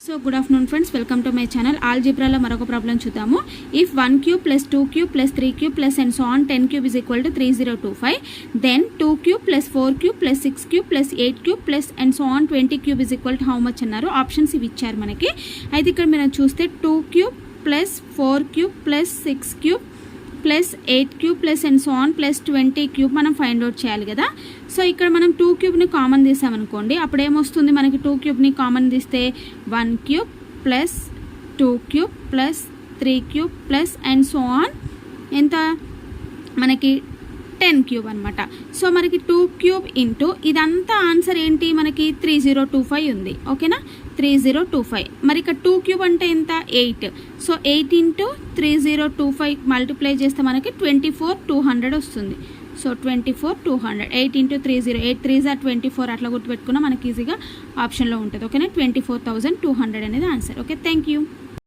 So good afternoon friends, welcome to my channel. ఆల్జీబ్రాలో మరొక problem చూద్దాము. If 1 cube plus 2 cube plus 3 cube plus and so on 10 cube is equal to 3025, then 2 cube plus 4 cube plus 6 cube plus 8 cube plus and so on 20 cube is equal to how much అన్నారు. Options ఇవి ఇచ్చారు మనకి. అయితే ఇక్కడ మీరు చూస్తే 2 cube plus 4 cube plus 6 cube plus 8 cube plus and so on plus 20 cube మనం find out చేయాలి కదా. సో ఇక్కడ మనం 2 క్యూబ్ని కామన్ తీసామనుకోండి, అప్పుడు ఏమొస్తుంది మనకి? 2 క్యూబ్ని కామన్ తీస్తే 1 cube plus 2 cube plus 3 cube plus and so on ఎంత మనకి 10 క్యూబ్ అనమాట. సో మనకి 2 క్యూబ్ ఇంటూ ఇదంతా ఆన్సర్ ఏంటి మనకి? 3025 ఉంది. ఓకేనా, 3025. మరి ఇక్కడ 2 క్యూబ్ అంటే ఎంత? 8. సో 8 ఇంటూ 3025 మల్టిప్లై చేస్తే మనకి 24200 వస్తుంది. సో 24200, 8 ఇంటూ 30, 8 3 24 అట్లా గుర్తుపెట్టుకున్నా మనకి ఈజీగా ఆప్షన్లో ఉంటుంది. ఓకేనా, 24200 అనేది ఆన్సర్. Okay, thank you.